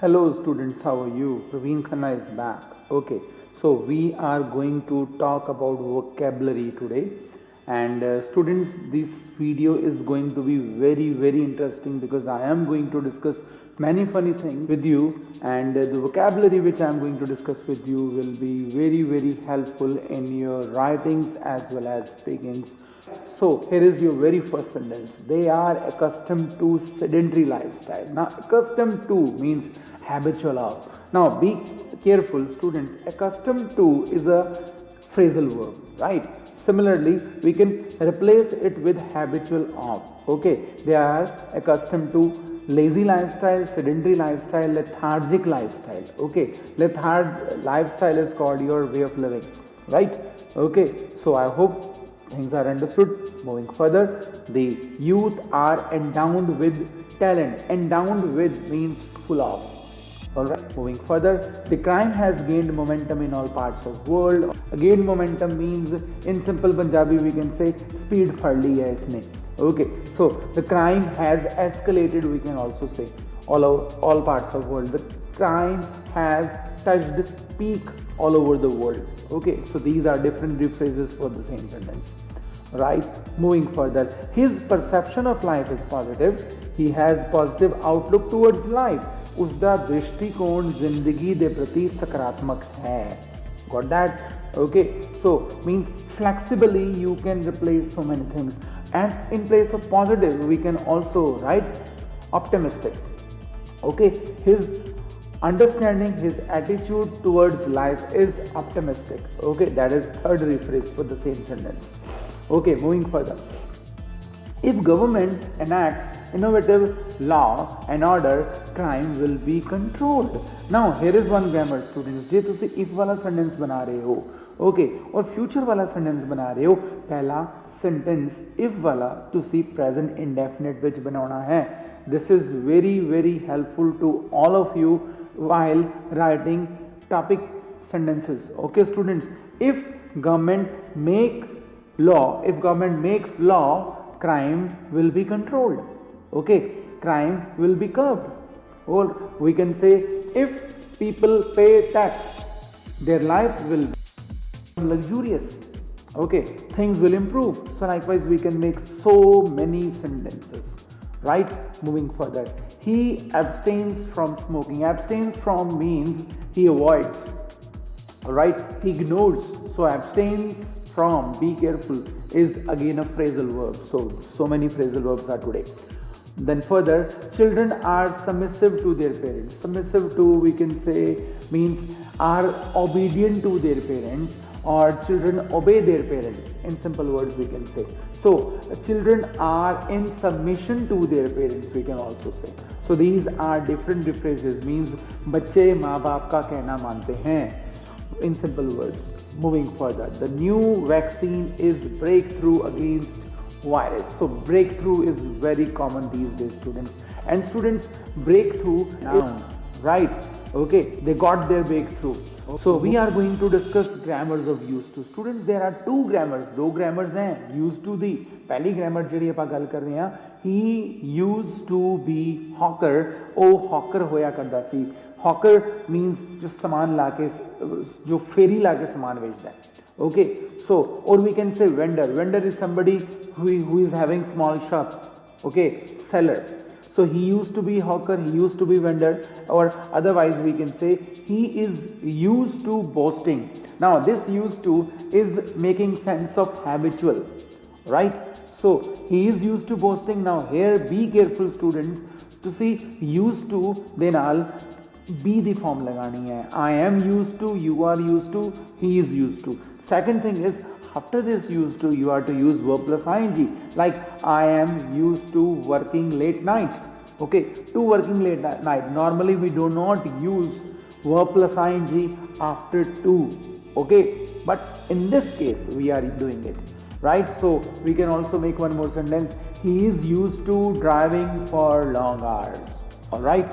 Hello students, how are you? Praveen Khanna is back. Okay, so we are going to talk about vocabulary today. And students, this video is going to be very interesting because I am going to discuss many funny things with you, and the vocabulary which I am going to discuss with you will be very helpful in your writings as well as speaking. So here is your very first sentence. They are accustomed to sedentary lifestyle. Now accustomed to means habitual of. Now be careful students, accustomed to is a phrasal verb, right? Similarly, we can replace it with habitual of. Okay, they are accustomed to lazy lifestyle, sedentary lifestyle, lethargic lifestyle. Okay, lethargic lifestyle is called your way of living, right? Okay, so I hope things are understood. Moving further, the youth are endowed with talent. Endowed with means full of. Alright, moving further, the crime has gained momentum in all parts of the world. Gained momentum means, in simple Punjabi we can say, speed fad li hai isne. Okay, so the crime has escalated, we can also say, all parts of the world. The crime has touched peak all over the world. Okay, so these are different phrases for the same sentence. Right, moving further, his perception of life is positive. He has positive outlook towards life. उसका दृष्टिकोण जिंदगी दे प्रति सकारात्मक है. Got that? Okay, so means flexibly you can replace so many things, and in place of positive we can also write optimistic. Okay, his understanding, his attitude towards life is optimistic. Okay, that is third rephrase for the same sentence. Okay, moving further, if government enacts innovative law and order, crime will be controlled. Now here is one grammar students, जे तुसी if वाला sentence बना रहे हो, okay, और future वाला sentence बना रहे हो, पहला sentence if वाला तुसी present indefinite विच बनाना है. This is very helpful to all of you while writing topic sentences. Okay students, if government makes law, crime will be controlled. Okay, crime will be curbed. Or we can say, if people pay tax, their life will be luxurious. Okay, things will improve. So likewise we can make so many sentences. Right, moving further, he abstains from smoking. Abstains from means he avoids. Right, he ignores. So abstains from, be careful, is again a phrasal verb. So many phrasal verbs are today. Then further, children are submissive to their parents. Submissive to, we can say, means are obedient to their parents, or children obey their parents. In simple words we can say. So children are in submission to their parents, we can also say. So these are different phrases, means बच्चे माँ बाप का कहना मानते हैं. In simple words. Moving further, the new vaccine is breakthrough against virus. So breakthrough is very common these days students, and students, breakthrough noun, right? Okay, they got their breakthrough. So we are going to discuss grammars of used to. Students, there are two grammars, दो grammars हैं. Used to the पहली grammar ਜਿਹੜੀ ਆਪਾਂ ਗੱਲ कर रहे हैं, he used to be hawker. ਉਹ hawker होया करता ਸੀ. Hawker means जो सामान लाके, जो फेरी लाके सामान बेचता है. Okay, so or we can say vendor. Vendor is somebody who is having small shop. Okay, seller. So he used to be hawker, he used to be vendor, or otherwise we can say he is used to boasting. Now this used to is making sense of habitual, right? So he is used to boasting. Now here be careful students, to see used to de naal be the form लगानी है. I am used to, you are used to, he is used to. Second thing is, after this used to, you are to use verb plus ing. Like I am used to working late night. Okay, to working late night. Normally we do not use verb plus ing after to. Okay, but in this case we are doing it. Right, so we can also make one more sentence. He is used to driving for long hours. Alright.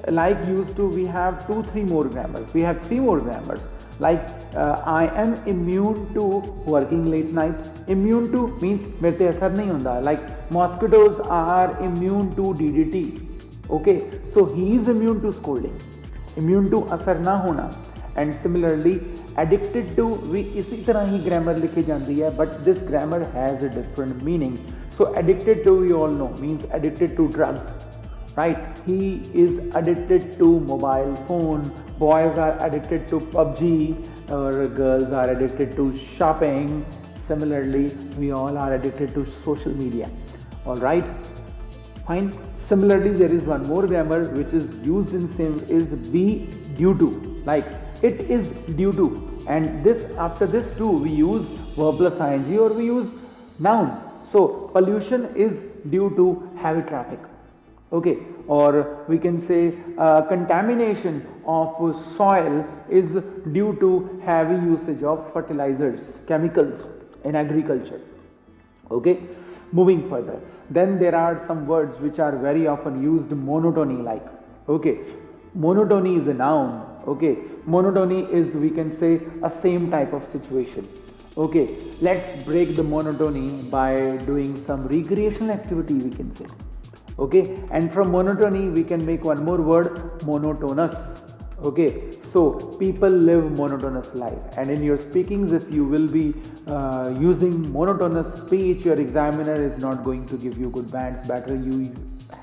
Like used to, we have 2-3 more grammars. We have 3 more grammars. Like I am immune to working late night. Immune to means मेरे पे असर नहीं होता. Like mosquitoes are immune to DDT. Okay, so he is immune to scolding, immune to असर ना होना. And similarly addicted to भी इसी तरह ही grammar लिखी जाती है, but this grammar has a different meaning. So addicted to, we all know, means addicted to drugs, right? He is addicted to mobile phone. Boys are addicted to PUBG, or girls are addicted to shopping. Similarly, we all are addicted to social media. All right, fine. Similarly, there is one more grammar which is used in same, is be due to, like it is due to. And this, after this too, we use verb plus ing, or we use noun. So pollution is due to heavy traffic. Okay, or we can say contamination of soil is due to heavy usage of fertilizers, chemicals in agriculture. Okay, moving further, then there are some words which are very often used, monotony like. Okay, monotony is a noun. Okay, monotony is, we can say, a same type of situation. Okay, let's break the monotony by doing some recreational activity, we can say. Okay, and from monotony we can make one more word, monotonous. Okay, so people live monotonous life, and in your speakings, if you will be using monotonous speech, your examiner is not going to give you good bands. Better you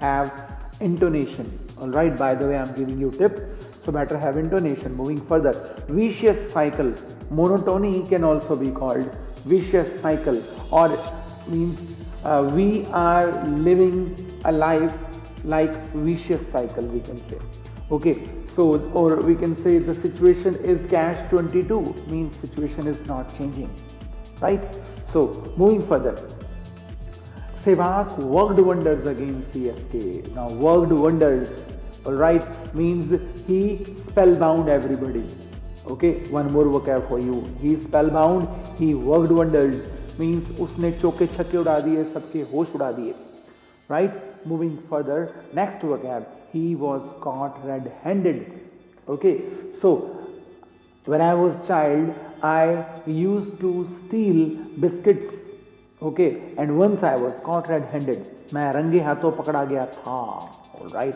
have intonation. All right, by the way, I'm giving you a tip, so better have intonation. Moving further, vicious cycle. Monotony can also be called vicious cycle, or means we are living a life like vicious cycle, we can say. Okay, so, or we can say the situation is cash 22, means situation is not changing, right? So moving further, Sehwag worked wonders against CSK. Now worked wonders, all right, means he spellbound everybody. Okay, one more vocab for you. He spellbound, he worked wonders, means उसने चौके छक्के उड़ा दिए, सबके होश उड़ा दिए, right? Moving further, next vocab, he was caught red-handed. Okay, so when I was child, I used to steal biscuits. Okay, and once I was caught red-handed. मैं रंगे हाथों पकड़ा गया था. All right.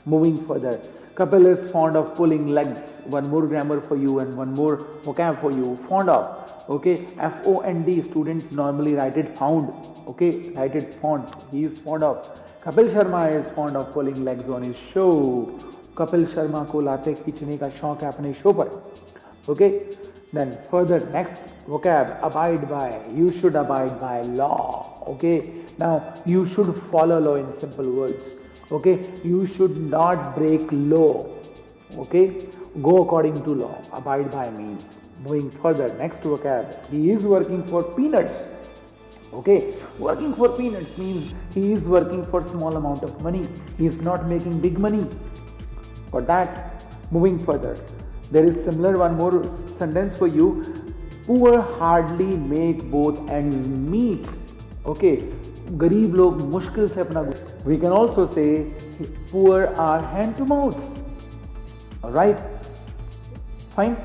Moving further, Kapil is fond of pulling legs. One more grammar for you and one more vocab for you. Fond of. Okay, FOND. Students normally write it found. Okay, write it fond. He is fond of. Kapil Sharma is fond of pulling legs on his show. Kapil Sharma को लाते खींचने का शौक है अपने show पर. Okay, then further, next vocab, abide by. You should abide by law. Okay, now you should follow law in simple words. Okay, you should not break law. Okay, go according to law. Abide by means. Moving further, next vocab, he is working for peanuts. Okay, working for peanuts means he is working for small amount of money. He is not making big money. Got that? Moving further, there is similar one more sentence for you. Poor hardly make both ends meet. Okay, गरीब लोग मुश्किल से अपना. We can also say poor are hand to mouth. All right, fine.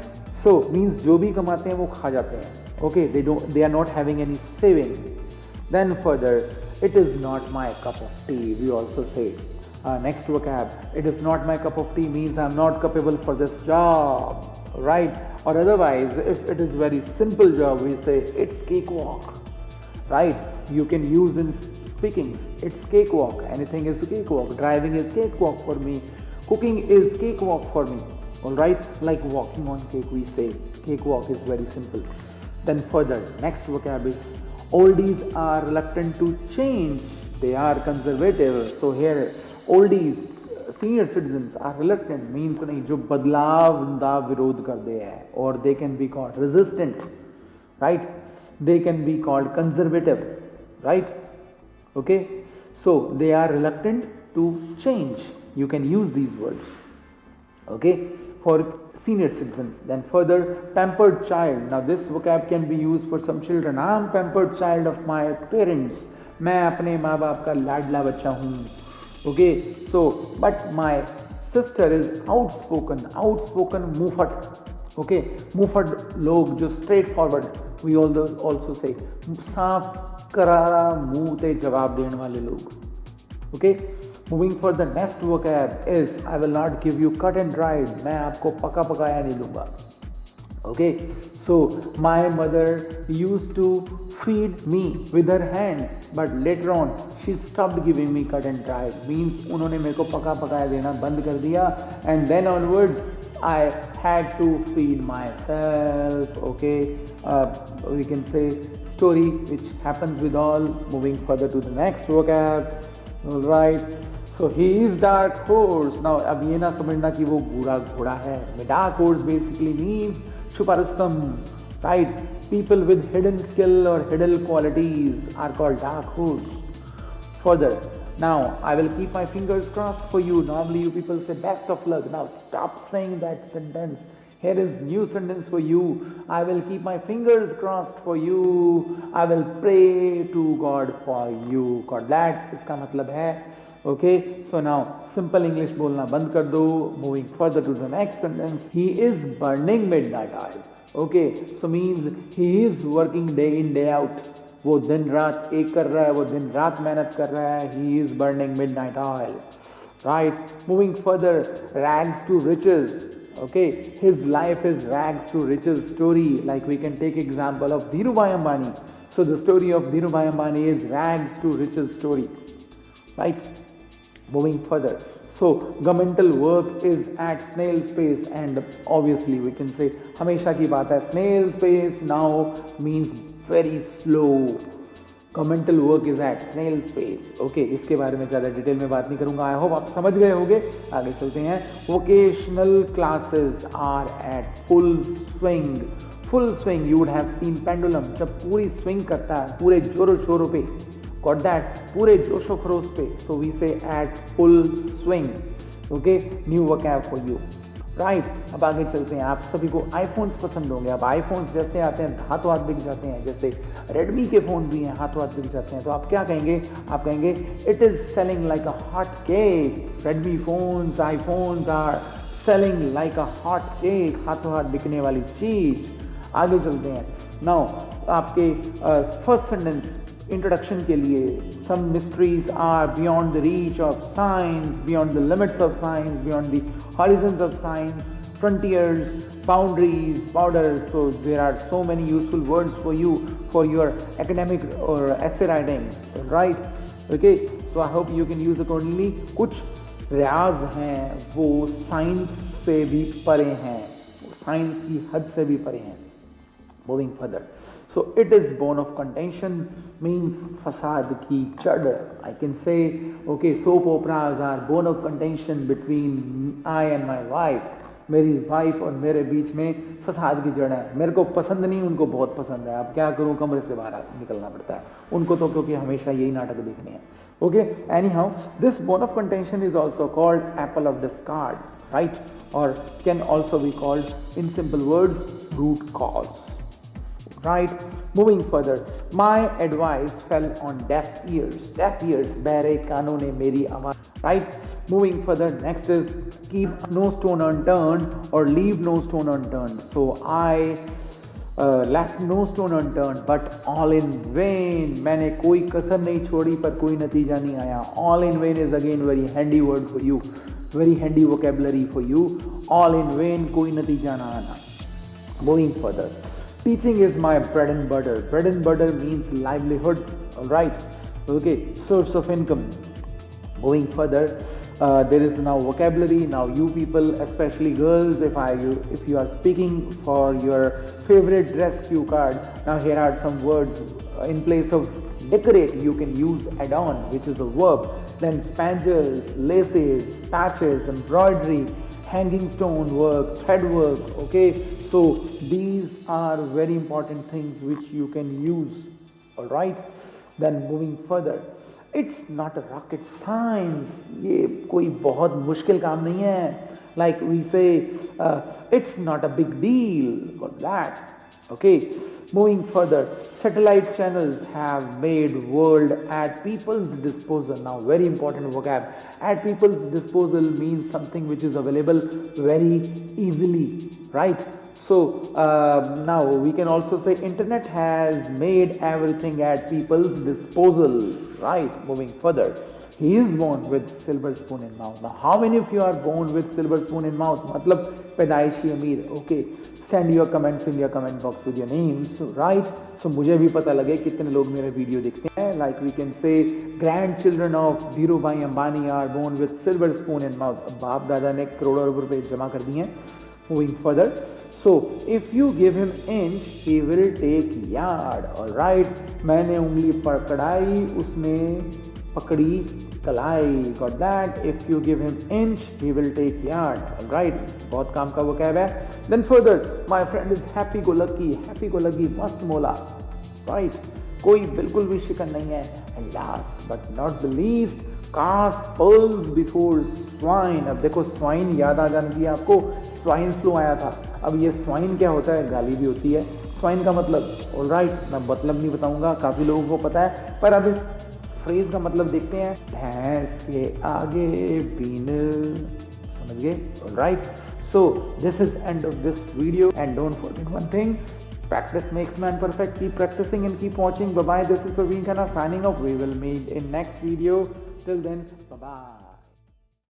So means जो भी कमाते हैं वो खा जाते हैं. Okay, they are not having any saving. Then further, it is not my cup of tea, we also say. Next vocab, it is not my cup of tea means I am not capable for this job, right? Or otherwise, if it is very simple job, we say it's cakewalk, right? You can use in speaking, it's cakewalk. Anything is cakewalk. Driving is cakewalk for me. Cooking is cakewalk for me. All right, like walking on cake, we say cakewalk is very simple. Then further, next vocab is oldies are reluctant to change. They are conservative. So here, oldies, senior citizens are reluctant means नहीं जो बदलाव का विरोध करते हैं, or they can be called resistant, right? They can be called conservative, right? Okay, so they are reluctant to change. You can use these words. Okay, for senior citizens. Then further, pampered child. Now this vocab can be used for some children. I am pampered child of my parents. मैं अपने माँ बाप का लाडला बच्चा हूँ. Okay, so but my sister is outspoken. Outspoken, मुफट. Okay, मुफट लोग जो straightforward. We also say साफ करारा मुँह ते जवाब देने वाले लोग. Okay, Moving for the next vocab is I will not give you cut and dried. मैं आपको पका पकाया नहीं दूंगा. Okay, so my mother used to feed me with her hands, but later on she stopped giving me cut and dried. Means उन्होंने मेरे को पका पकाया देना बंद कर दिया, and then onwards I had to feed myself. Okay, we can say story which happens with all. Moving further to the next vocab. All right. So he is dark horse. Now अब ये ना समझना कि वो बुरा घोड़ा है. Dark horse basically means छुपा Rustam, right? People with hidden skill or hidden qualities are called dark horse. Further, now I will keep my fingers crossed for you. Normally you people say best of luck. Now stop saying that sentence. Here is new sentence for you. I will keep my fingers crossed for you. I will pray to God for you. Got that? इसका मतलब है okay. So now simple English बोलना बंद कर दो. Moving further to the next sentence. He is burning midnight oil. Okay, so means he is working day in day out. वो दिन रात एक कर रहा है, वो दिन रात मेहनत कर रहा है. He is burning midnight oil. Right. Moving further, rags to riches. Okay, his life is rags to riches story. Like we can take example of Dhirubhai Ambani. So the story of Dhirubhai Ambani is rags to riches story. Right. Moving further, so governmental work is at snail's pace, and obviously we can say हमेशा की बात है. Snail's pace now means very slow. Governmental work is at snail's pace. Okay, इसके बारे में ज़्यादा detail में बात नहीं करूँगा. I hope आप समझ गए होंगे. आगे चलते हैं. Vocational classes are at full swing. Full swing. You would have seen pendulum. जब पूरी swing करता है, पूरे जोरों शोरों पे. Got that? पूरे जोशो खरोश पे. So we say at full swing. Okay, new vocab for you. Right. अब आगे चलते हैं. आप सभी को iPhones पसंद होंगे. अब iPhones जैसे आते हैं हाथों हाथ बिक जाते हैं. जैसे Redmi के फ़ोन भी हैं, हाथों हाथ बिक जाते हैं. तो आप क्या कहेंगे? आप कहेंगे it is selling like a hot cake. Redmi phones, iPhones are selling like a hot cake. हाथों हाथ बिकने वाली चीज़. आगे चलते हैं. Now आपके first sentence introduction के लिए some mysteries are beyond the reach of science, beyond the limits of science, beyond the horizons of science, frontiers, boundaries, borders. So there are so many useful words for you for your academic or essay writing, right? Okay, so I hope you can use accordingly. कुछ रियाज हैं वो science से भी परे हैं, science की हद से भी परे हैं. Moving further. So it is bone of contention means fasad ki chad. I can say, okay, soap operas are bone of contention between I and my wife. मेरी वाइफ और मेरे बीच में फसाद की जड़ है. मेरे को पसंद नहीं, उनको बहुत पसंद है. अब क्या करूं, कमरे से बाहर निकलना पड़ता है उनको तो, क्योंकि हमेशा यही नाटक देखने हैं. Okay, anyhow, this bone of contention is also called apple of discard, right? Or can also be called, in simple words, root cause. Right. Moving further, my advice fell on deaf ears. Deaf ears, बहरे कानों ने मेरी आवाज़. Right. Moving further, next is keep no stone unturned or leave no stone unturned. So I left no stone unturned, but all in vain. मैंने कोई कसर नहीं छोड़ी पर कोई नतीजा नहीं आया. All in vain is again very handy word for you, very handy vocabulary for you. All in vain, कोई नतीजा ना आना. Moving further. Teaching is my bread and butter. Bread and butter means livelihood, alright? Okay, source of income. Moving further, there is now vocabulary. Now you people, especially girls, if you are speaking for your favorite dress cue card, now here are some words. In place of decorate, you can use add-on, which is a verb. Then spangles, laces, patches, embroidery, hanging stone work, thread work. Okay, so these are very important things which you can use. All right. Then moving further, it's not a rocket science. ये कोई बहुत मुश्किल काम नहीं है. Like we say, it's not a big deal. Got that? Okay. Moving further, satellite channels have made world at people's disposal. Now very important vocab. At people's disposal means something which is available very easily, right? So now we can also say internet has made everything at people's disposal, right? Moving further, he is born with silver spoon in mouth. Now how many of you are born with silver spoon in mouth? मतलब पैदाइशी अमीर. Okay, send your comments in your comment box with your names, right? So मुझे भी पता लगे कितने लोग मेरे वीडियो देखते हैं. Like we can say grandchildren of Dhirubhai Ambani are born with silver spoon in mouth. बाप दादा ने करोड़ों रुपए जमा कर दिए हैं. Moving further, so if you give him inch, he will take yard. All right, मैंने उंगली पकड़ाई, उसने पकड़ी कलाई. Got that? If you give him inch, he will take yard. All right, बहुत काम का वो कहवा है. Then further, my friend is happy go lucky, मस्त मोला. Right, कोई बिल्कुल भी शिकन नहीं है. And last but not the least, cast pearls before swine. अब देखो स्वाइन याद आ जाती है आपको, स्वाइन फ्लू आया था. अब ये स्वाइन क्या होता है, गाली भी होती है. स्वाइन का मतलब, ऑलराइट, मैं मतलब नहीं बताऊंगा, काफ़ी लोगों को पता है, पर अब इस फ्रेज का मतलब देखते हैं. भैंस के आगे बीन, समझ गए? Alright, so this is end of this video and don't forget one thing. Practice makes man perfect. Keep practicing and keep watching. Bye bye. This is Praveen Khanna signing off. We will meet in next video. Till then, bye bye.